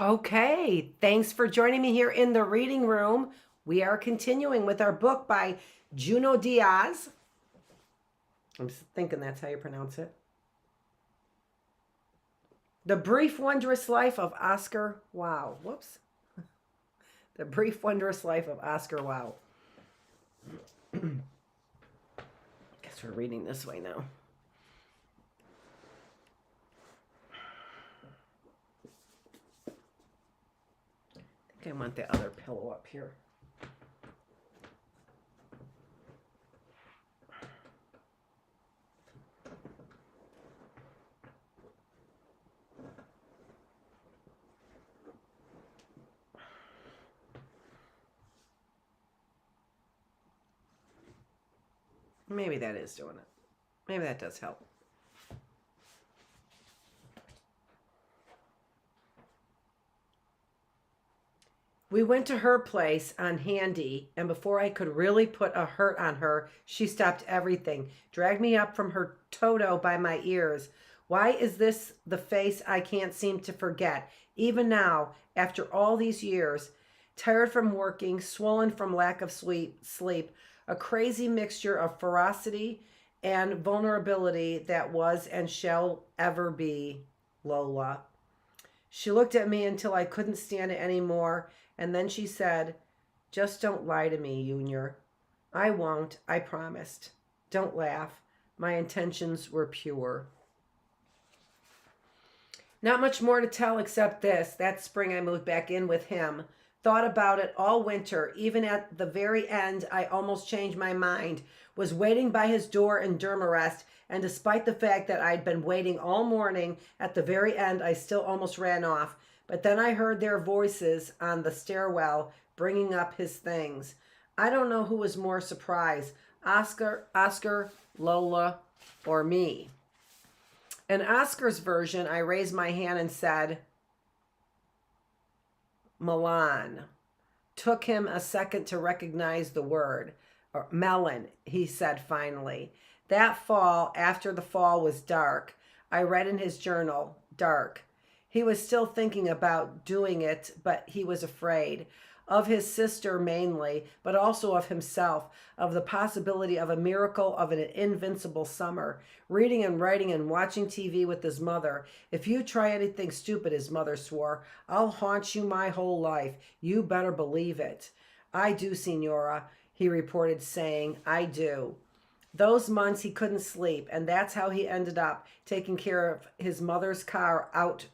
Okay, thanks for joining me here in the reading room. We are continuing with our book by Junot Diaz. I'm thinking that's how you pronounce it. The Brief Wondrous Life of Oscar Wilde. Whoops. The Brief Wondrous Life of Oscar Wilde. Guess we're reading this way now. I think I want the other pillow up here. Maybe that is doing it. Maybe that does help. We went to her place on Handy, and before I could really put a hurt on her, she stopped everything, dragged me up from her Toto by my ears. Why is this the face I can't seem to forget, even now, after all these years? Tired from working, swollen from lack of sleep, a crazy mixture of ferocity and vulnerability that was and shall ever be Lola. She looked at me until I couldn't stand it anymore, and then she said, "Just don't lie to me, Junior." "I won't, I promised." "Don't laugh. My intentions were pure." Not much more to tell except this. That spring I moved back in with him. Thought about it all winter. Even at the very end, I almost changed my mind. Was waiting by his door in Dermarest, and despite the fact that I'd been waiting all morning, at the very end, I still almost ran off. But then I heard their voices on the stairwell, bringing up his things. I don't know who was more surprised, Oscar, Lola, or me. In Oscar's version, I raised my hand and said, Milan. Took him a second to recognize the word. Or melon, he said finally. That fall, after the fall was dark, I read in his journal, dark. He was still thinking about doing it, but he was afraid. Of his sister mainly, but also of himself, of the possibility of a miracle of an invincible summer. Reading and writing and watching TV with his mother. If you try anything stupid, his mother swore, I'll haunt you my whole life. You better believe it. I do, Signora, he reported, saying, I do. Those months he couldn't sleep, and that's how he ended up taking care of his mother's car out.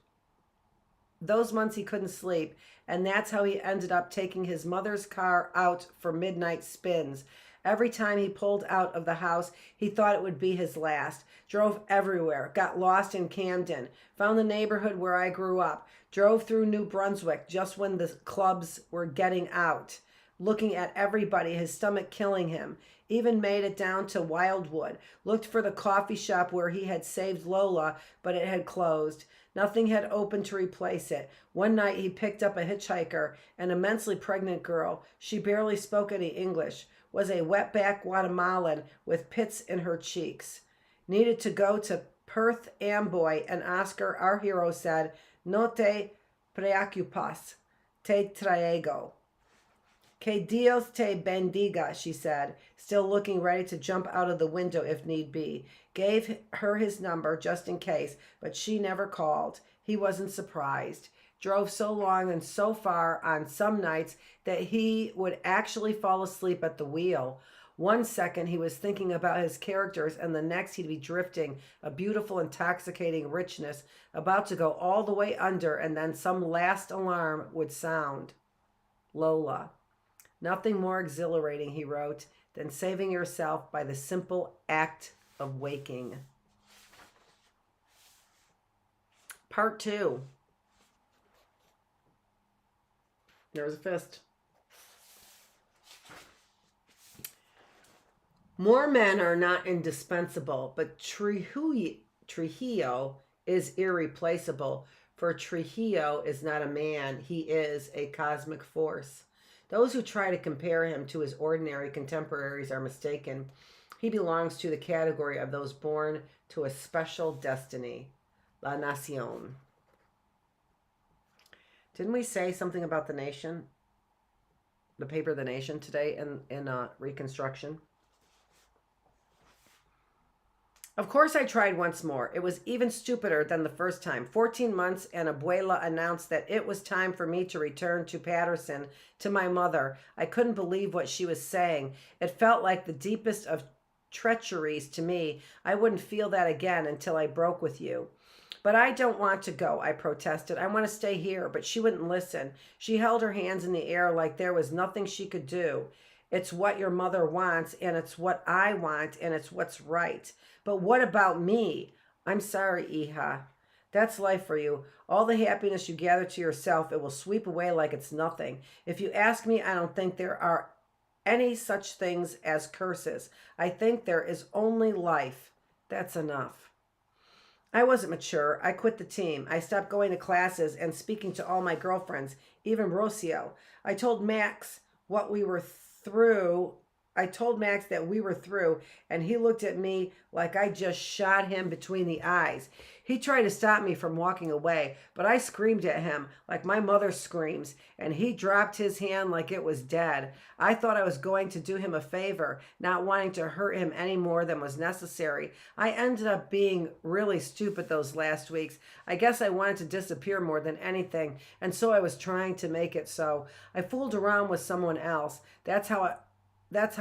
Those months he couldn't sleep, and that's how he ended up taking his mother's car out for midnight spins. Every time he pulled out of the house, he thought it would be his last. Drove everywhere, got lost in Camden, found the neighborhood where I grew up, drove through New Brunswick just when the clubs were getting out, looking at everybody, his stomach killing him. Even made it down to Wildwood, looked for the coffee shop where he had saved Lola, but it had closed. Nothing had opened to replace it. One night he picked up a hitchhiker, an immensely pregnant girl. She barely spoke any English, was a wetback Guatemalan with pits in her cheeks. Needed to go to Perth Amboy, and Oscar, our hero, said, No te preocupas, te traigo. Que Dios te bendiga, she said, still looking ready to jump out of the window if need be. Gave her his number just in case, but she never called. He wasn't surprised. Drove so long and so far on some nights that he would actually fall asleep at the wheel. One second he was thinking about his characters, and the next he'd be drifting, a beautiful, intoxicating richness, about to go all the way under, and then some last alarm would sound. Lola. Nothing more exhilarating, he wrote, than saving yourself by the simple act of waking. Part 2. There's a fist. More men are not indispensable, but Trujillo is irreplaceable, for Trujillo is not a man, he is a cosmic force. Those who try to compare him to his ordinary contemporaries are mistaken. He belongs to the category of those born to a special destiny. La Nación. Didn't we say something about the Nation, the paper The Nation today in Reconstruction? Of course, I tried once more. It was even stupider than the first time. 14 months, and Abuela announced that it was time for me to return to Patterson, to my mother. I couldn't believe what she was saying. It felt like the deepest of treacheries to me. I wouldn't feel that again until I broke with you. But I don't want to go, I protested. I want to stay here, but she wouldn't listen. She held her hands in the air like there was nothing she could do. It's what your mother wants, and it's what I want, and it's what's right. But what about me? I'm sorry, Iha. That's life for you. All the happiness you gather to yourself, it will sweep away like it's nothing. If you ask me, I don't think there are any such things as curses. I think there is only life. That's enough. I wasn't mature. I quit the team. I stopped going to classes and speaking to all my girlfriends, even Rocio. I told Max what we were through. I told Max that we were through, and he looked at me like I just shot him between the eyes. He tried to stop me from walking away, but I screamed at him like my mother screams, and he dropped his hand like it was dead. I thought I was going to do him a favor, not wanting to hurt him any more than was necessary. I ended up being really stupid those last weeks. I guess I wanted to disappear more than anything, and so I was trying to make it so. I fooled around with someone else. That's how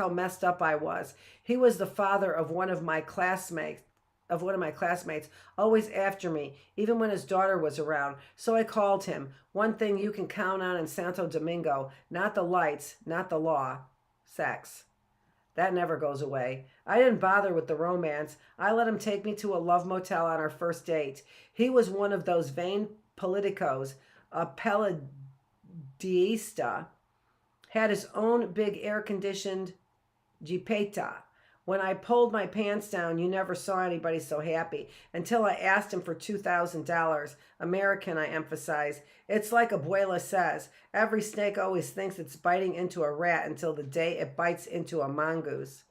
messed up I was. He was the father of one of my classmates, always after me, even when his daughter was around. So I called him. One thing you can count on in Santo Domingo, not the lights, not the law, sex. That never goes away. I didn't bother with the romance. I let him take me to a love motel on our first date. He was one of those vain politicos, a Peladiista, had his own big air-conditioned Jeepeta. When I pulled my pants down, you never saw anybody so happy. Until I asked him for $2,000. American, I emphasize. It's like Abuela says. Every snake always thinks it's biting into a rat until the day it bites into a mongoose.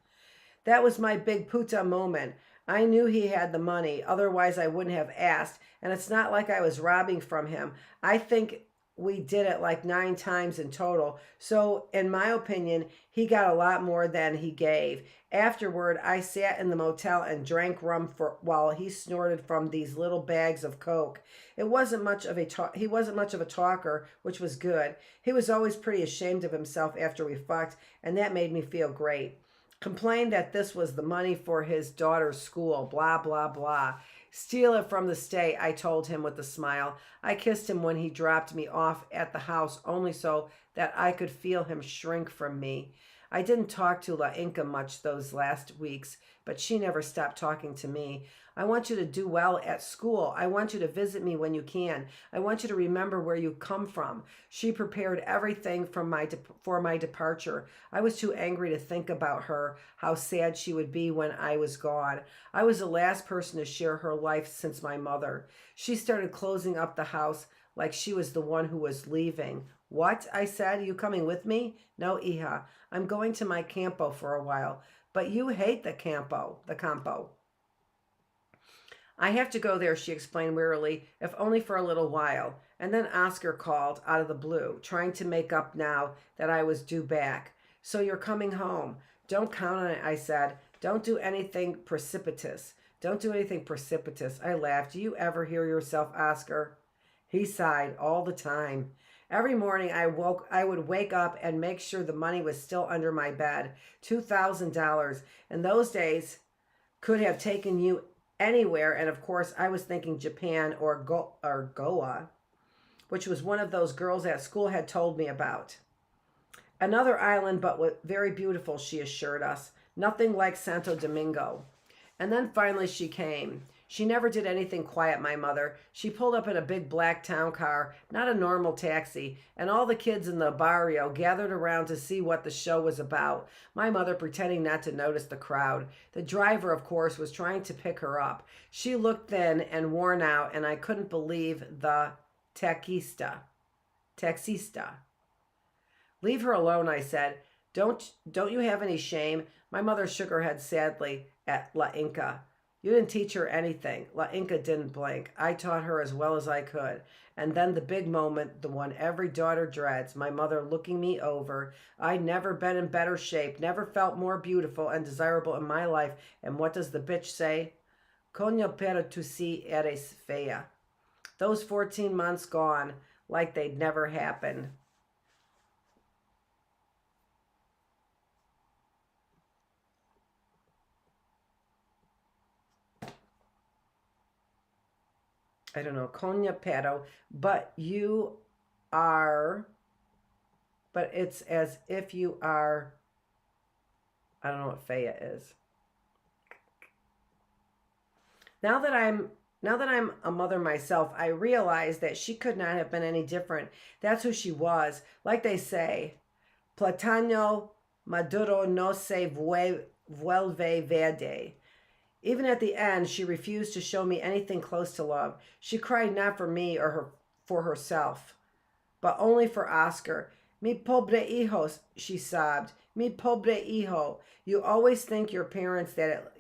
That was my big puta moment. I knew he had the money. Otherwise, I wouldn't have asked. And it's not like I was robbing from him. I think we did it like 9 times in total. So, in my opinion, he got a lot more than he gave. Afterward, I sat in the motel and drank rum while he snorted from these little bags of coke. He wasn't much of a talker, which was good. He was always pretty ashamed of himself after we fucked, and that made me feel great. Complained that this was the money for his daughter's school, blah, blah, blah. Steal it from the state, I told him with a smile. I kissed him when he dropped me off at the house, only so that I could feel him shrink from me. I didn't talk to La Inca much those last weeks, but she never stopped talking to me. I want you to do well at school. I want you to visit me when you can. I want you to remember where you come from. She prepared everything for my departure. I was too angry to think about her, how sad she would be when I was gone. I was the last person to share her life since my mother. She started closing up the house like she was the one who was leaving. What? I said. You coming with me? No, Iha. I'm going to my campo for a while. But you hate the campo. I have to go there, she explained wearily, if only for a little while. And then Oscar called out of the blue, trying to make up now that I was due back. So you're coming home. Don't count on it, I said. Don't do anything precipitous. I laughed. Do you ever hear yourself, Oscar? He sighed all the time. Every morning I would wake up and make sure the money was still under my bed. $2,000. In those days, could have taken you anywhere, and of course I was thinking Japan or Goa, which was one of those girls at school had told me about. Another island, but very beautiful, she assured us. Nothing like Santo Domingo. And then finally she came. She never did anything quiet, my mother. She pulled up in a big black town car, not a normal taxi, and all the kids in the barrio gathered around to see what the show was about, my mother pretending not to notice the crowd. The driver, of course, was trying to pick her up. She looked thin and worn out, and I couldn't believe the taxista. Leave her alone, I said. Don't you have any shame? My mother shook her head sadly at La Inca. You didn't teach her anything. La Inca didn't blink. I taught her as well as I could. And then the big moment, the one every daughter dreads, my mother looking me over. I'd never been in better shape, never felt more beautiful and desirable in my life. And what does the bitch say? Coño pero tu si eres fea. Those 14 months gone like they'd never happened. I don't know, coña pero, but you are, but it's as if you are, I don't know what fea is. Now that I'm a mother myself, I realize that she could not have been any different. That's who she was. Like they say, Platano maduro no se vuelve verde. Even at the end, she refused to show me anything close to love. She cried not for me or for herself, but only for Oscar. Mi pobre hijos, she sobbed. Mi pobre hijo. You always think with your parents that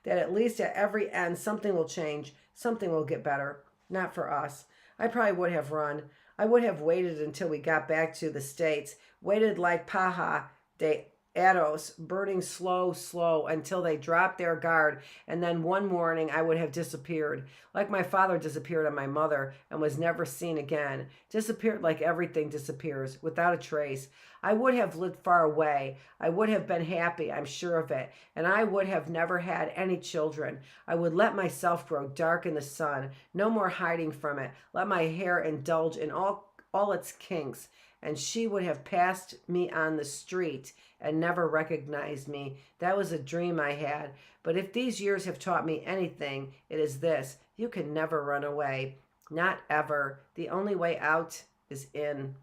at least at every end something will change, something will get better. Not for us. I probably would have run. I would have waited until we got back to the States, waited like paja de arrows, burning slow, until they dropped their guard, and then one morning I would have disappeared, like my father disappeared on my mother and was never seen again, disappeared like everything disappears, without a trace. I would have lived far away. I would have been happy, I'm sure of it, and I would have never had any children. I would let myself grow dark in the sun, no more hiding from it, let my hair indulge in all its kinks, and she would have passed me on the street and never recognized me. That was a dream I had. But if these years have taught me anything, it is this: you can never run away. Not ever. The only way out is in.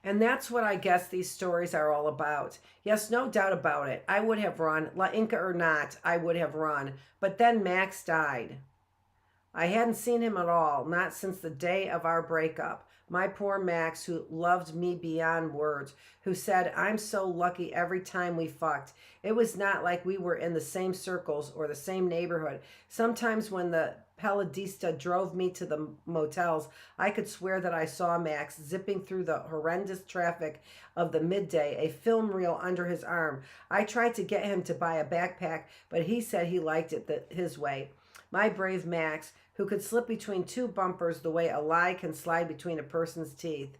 And that's what I guess these stories are all about. Yes, no doubt about it. I would have run, La Inca or not, I would have run. But then Max died. I hadn't seen him at all, not since the day of our breakup. My poor Max, who loved me beyond words, who said, I'm so lucky every time we fucked. It was not like we were in the same circles or the same neighborhood. Sometimes when the Palladista drove me to the motels, I could swear that I saw Max zipping through the horrendous traffic of the midday, a film reel under his arm. I tried to get him to buy a backpack, but he said he liked it his way. My brave Max, who could slip between two bumpers the way a lie can slide between a person's teeth.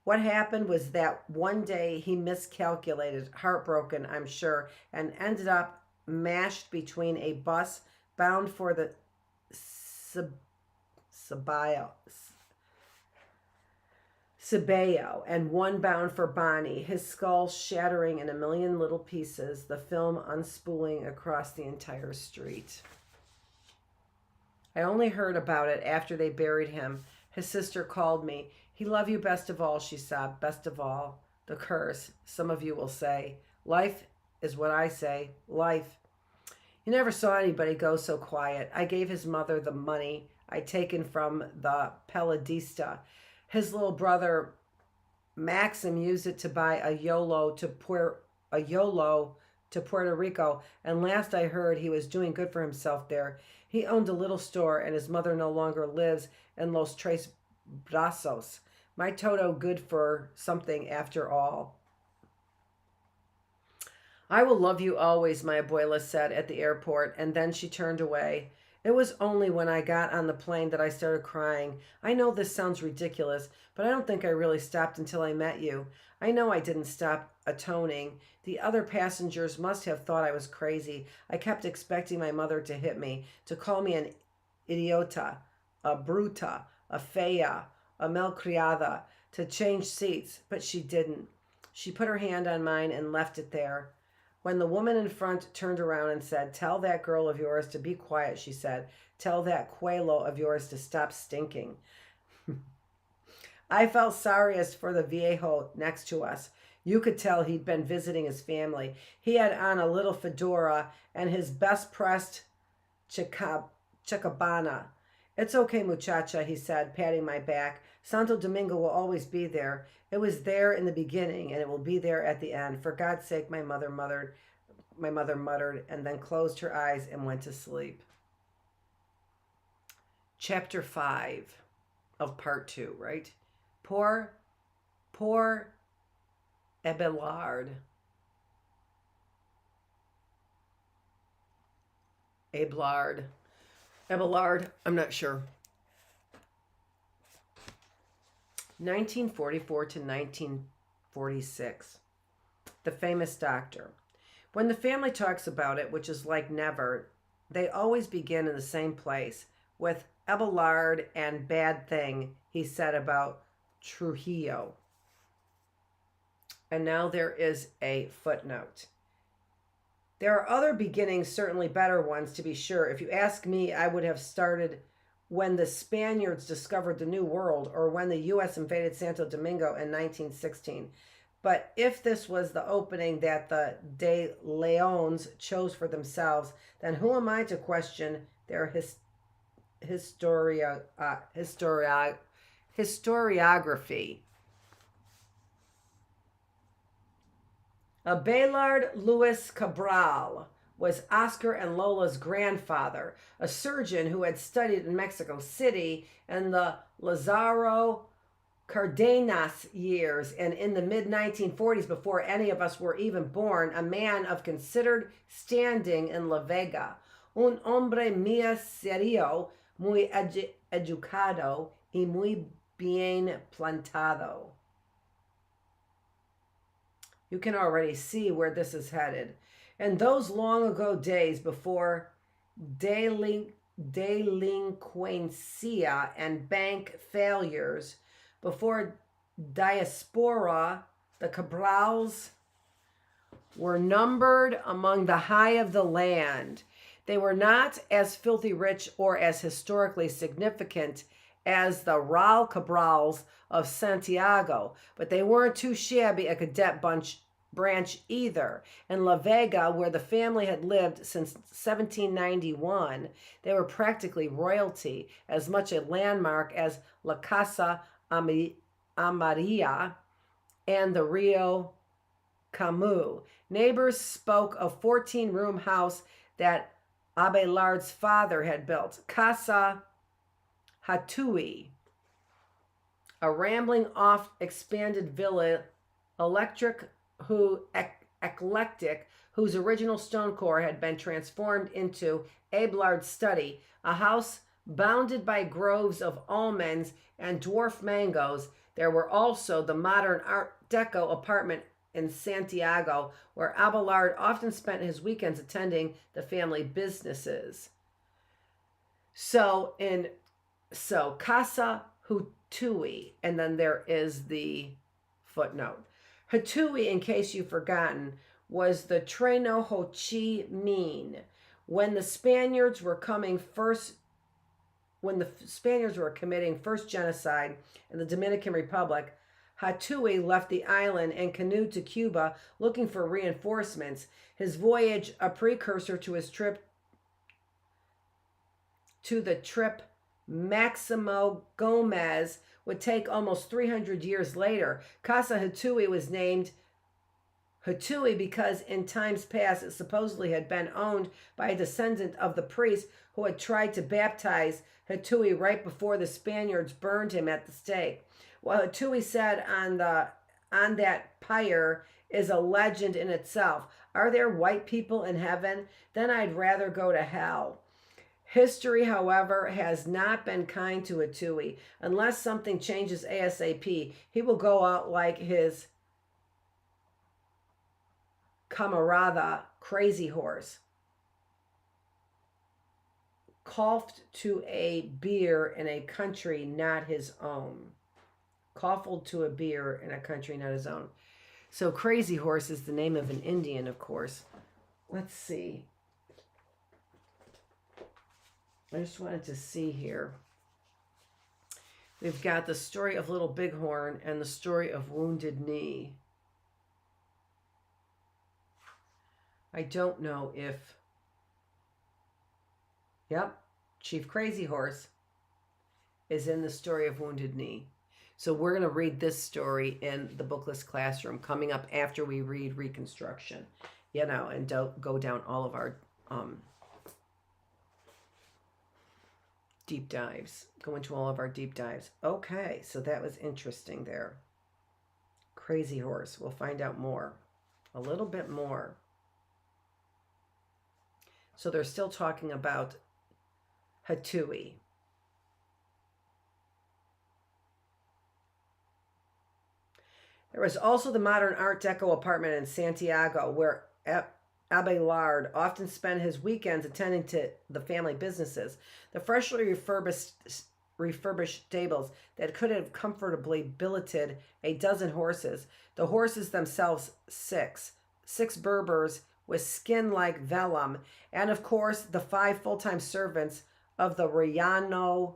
What happened was that one day he miscalculated, heartbroken, I'm sure, and ended up mashed between a bus bound for the Cibao and one bound for Bonnie, his skull shattering in a million little pieces, the film unspooling across the entire street. I only heard about it after they buried him. His sister called me. He loved you best of all, she sobbed. Best of all. The curse, some of you will say. Life is what I say. Life. You never saw anybody go so quiet. I gave his mother the money I'd taken from the Palladista. His little brother, Maxim, used it to buy a YOLO to Puerto Rico, and last I heard he was doing good for himself there. He owned a little store, and his mother no longer lives in Los Tres Brazos. My Toto good for something after all. I will love you always, my abuela said at the airport, and then she turned away. It was only when I got on the plane that I started crying. I know this sounds ridiculous, but I don't think I really stopped until I met you. I know I didn't stop atoning. The other passengers must have thought I was crazy. I kept expecting my mother to hit me, to call me an idiota, a bruta, a fea, a malcriada, to change seats, but she didn't. She put her hand on mine and left it there. When the woman in front turned around and said, "Tell that girl of yours to be quiet," she said. "Tell that Quelo of yours to stop stinking." I felt sorriest for the viejo next to us. You could tell he'd been visiting his family. He had on a little fedora and his best pressed Chacabana. It's okay, muchacha, he said, patting my back. Santo Domingo will always be there. It was there in the beginning, and it will be there at the end. For God's sake, my mother muttered, and then closed her eyes and went to sleep. Chapter 5 of part 2, right? Poor Abelard. Abelard, I'm not sure. 1944 to 1946. The famous doctor. When the family talks about it, which is like never, they always begin in the same place with Abelard and bad thing he said about Trujillo. And now there is a footnote. There are other beginnings, certainly better ones, to be sure. If you ask me, I would have started when the Spaniards discovered the New World or when the U.S. invaded Santo Domingo in 1916. But if this was the opening that the De Leons chose for themselves, then who am I to question their historiography? Abelard Luis Cabral was Oscar and Lola's grandfather, a surgeon who had studied in Mexico City in the Lazaro Cardenas years, and in the mid-1940s, before any of us were even born, a man of considered standing in La Vega. Un hombre muy serio, muy educado y muy bien plantado. You can already see where this is headed. In those long ago days before delinquencia and bank failures, before diaspora, the Cabrals were numbered among the high of the land. They were not as filthy rich or as historically significant as the Raul Cabrals of Santiago, but they weren't too shabby a cadet branch either. In La Vega, where the family had lived since 1791, they were practically royalty, as much a landmark as La Casa Amarilla and the Rio Camus. Neighbors spoke of 14-room house that Abelard's father had built, Casa Hatui, a rambling off expanded villa, eclectic, whose original stone core had been transformed into Abelard's study, a house bounded by groves of almonds and dwarf mangoes. There were also the modern Art Deco apartment in Santiago, where Abelard often spent his weekends attending the family businesses. So Casa Hatui, and then there is the footnote. Hatui, in case you've forgotten, was the Treno Ho Chi Minh. When the Spaniards were committing first genocide in the Dominican Republic, Hatui left the island and canoed to Cuba looking for reinforcements. His voyage, a precursor to his trip Maximo Gomez, would take almost 300 years later. Casa Hatui was named Hatui because in times past it supposedly had been owned by a descendant of the priest who had tried to baptize Hatui right before the Spaniards burned him at the stake. What Hatui said on that pyre is a legend in itself. Are there white people in heaven? Then I'd rather go to hell. History, however, has not been kind to Hatui. Unless something changes ASAP, he will go out like his camarada, Crazy Horse, coughed to a beer in a country not his own. Coughed to a beer in a country not his own. So Crazy Horse is the name of an Indian, of course. Let's see. I just wanted to see here. We've got the story of Little Bighorn and the story of Wounded Knee. I don't know if... Yep. Chief Crazy Horse is in the story of Wounded Knee. So we're going to read this story in the Bookless classroom coming up after we read Reconstruction, and go down all of our deep dives. Go into all of our deep dives. Okay, so that was interesting there. Crazy Horse. We'll find out more. A little bit more. So they're still talking about Hatui. There was also the modern Art Deco apartment in Santiago where Abelard often spent his weekends attending to the family businesses. The freshly refurbished stables that could have comfortably billeted a dozen horses. The horses themselves, six Berbers with skin like vellum, and of course the 5 full-time servants of the Rayano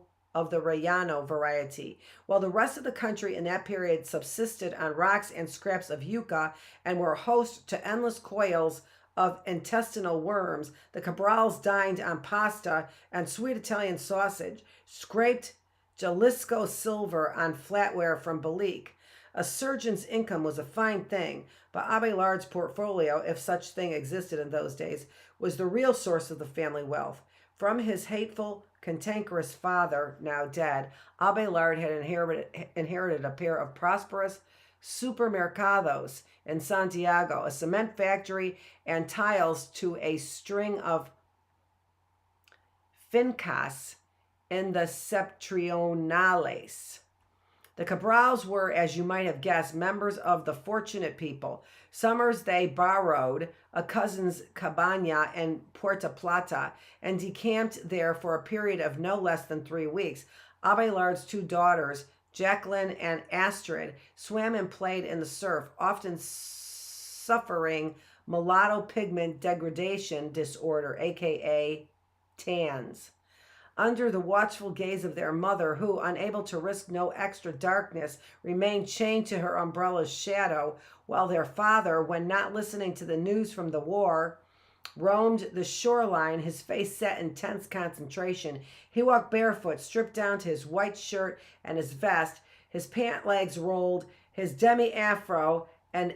variety, while the rest of the country in that period subsisted on rocks and scraps of yucca and were host to endless coils of intestinal worms. The Cabrals dined on pasta and sweet Italian sausage, scraped Jalisco silver on flatware from Belique. A surgeon's income was a fine thing, but Abelard's portfolio, if such thing existed in those days, was the real source of the family wealth. From his hateful, cantankerous father, now dead, Abelard had inherited a pair of prosperous supermercados in Santiago, a cement factory, and tiles to a string of fincas in the Septentrionales. The Cabrals were, as you might have guessed, members of the fortunate people. Summers they borrowed a cousin's cabana in Puerto Plata and decamped there for a period of no less than 3 weeks. Abelard's 2 daughters, Jacqueline and Astrid, swam and played in the surf, often suffering mulatto pigment degradation disorder, aka tans, under the watchful gaze of their mother, who, unable to risk no extra darkness, remained chained to her umbrella's shadow, while their father, when not listening to the news from the war, roamed the shoreline, his face set in tense concentration. He walked barefoot, stripped down to his white shirt and his vest, his pant legs rolled, his demi-afro, an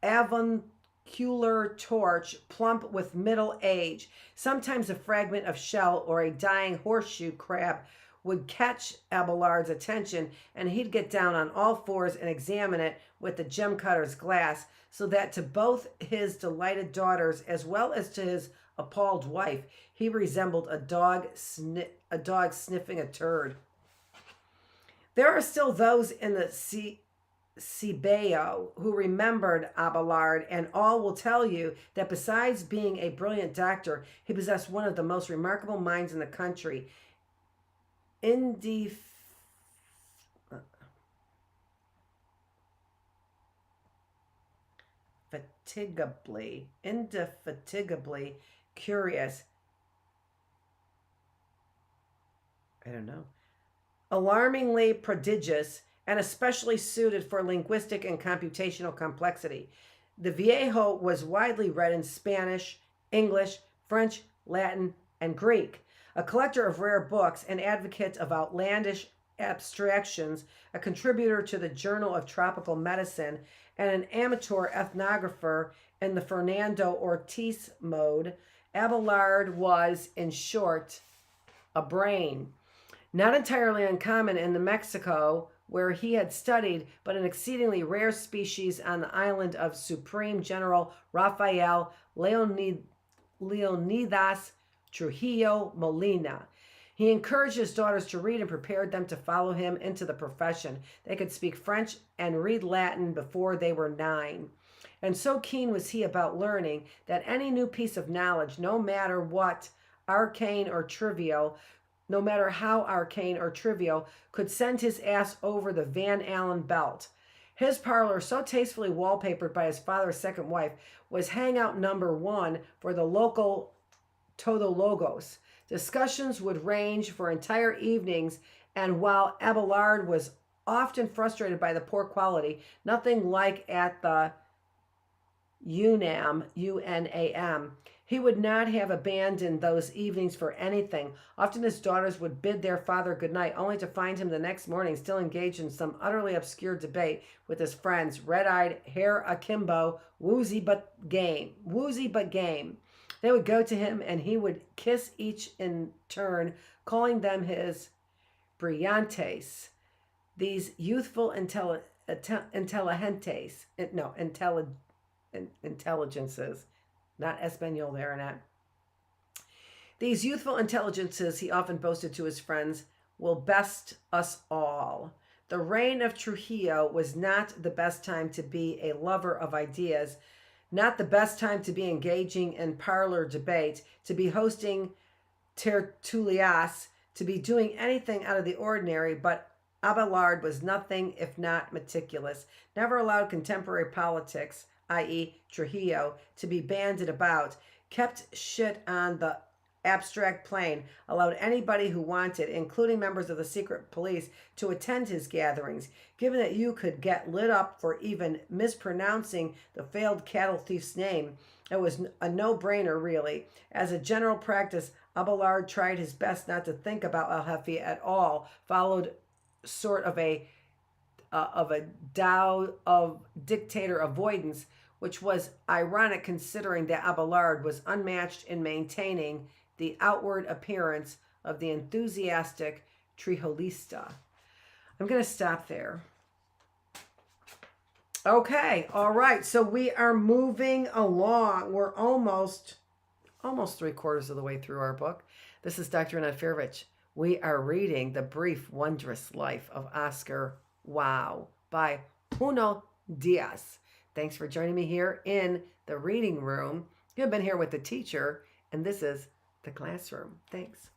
avuncular torch, plump with middle age. Sometimes a fragment of shell or a dying horseshoe crab would catch Abelard's attention, and he'd get down on all fours and examine it with the gem cutter's glass, so that to both his delighted daughters as well as to his appalled wife, he resembled a dog sniffing a turd. There are still those in the Cibao who remembered Abelard, and all will tell you that besides being a brilliant doctor, he possessed one of the most remarkable minds in the country. Indefatigably curious. Alarmingly prodigious, and especially suited for linguistic and computational complexity. The Viejo was widely read in Spanish, English, French, Latin, and Greek. A collector of rare books, an advocate of outlandish abstractions, a contributor to the Journal of Tropical Medicine, and an amateur ethnographer in the Fernando Ortiz mode, Abelard was, in short, a brain. Not entirely uncommon in the Mexico where he had studied, but an exceedingly rare species on the island of Supreme General Rafael Leonidas Trujillo Molina. He encouraged his daughters to read and prepared them to follow him into the profession. They could speak French and read Latin before they were 9. And so keen was he about learning that any new piece of knowledge, no matter how arcane or trivial, could send his ass over the Van Allen belt. His parlor, so tastefully wallpapered by his father's second wife, was hangout number 1 for the local todologos. Discussions would range for entire evenings, and while Abelard was often frustrated by the poor quality, nothing like at the Unam, UNAM. He would not have abandoned those evenings for anything. Often his daughters would bid their father goodnight, only to find him the next morning still engaged in some utterly obscure debate with his friends, red-eyed, hair akimbo, woozy but game. They would go to him and he would kiss each in turn, calling them his brillantes. These youthful intelligences. Not Espanol there, Annette. These youthful intelligences, he often boasted to his friends, will best us all. The reign of Trujillo was not the best time to be a lover of ideas, not the best time to be engaging in parlor debate, to be hosting tertulias, to be doing anything out of the ordinary, but Abelard was nothing if not meticulous, never allowed contemporary politics, i.e. Trujillo, to be bandied about, kept shit on the abstract plane, allowed anybody who wanted, including members of the secret police, to attend his gatherings. Given that you could get lit up for even mispronouncing the failed cattle thief's name, it was a no-brainer, really. As a general practice, Abelard tried his best not to think about El Jefe at all, followed sort of a Tao of dictator avoidance, which was ironic considering that Abelard was unmatched in maintaining the outward appearance of the enthusiastic Trijolista. I'm going to stop there. Okay, all right. So we are moving along. We're almost 3/4 of the way through our book. This is Dr. Annette Feravich. We are reading The Brief Wondrous Life of Oscar Wow by Junot Diaz. Thanks for joining me here in the reading room. You've been here with the teacher, and this is the classroom. Thanks.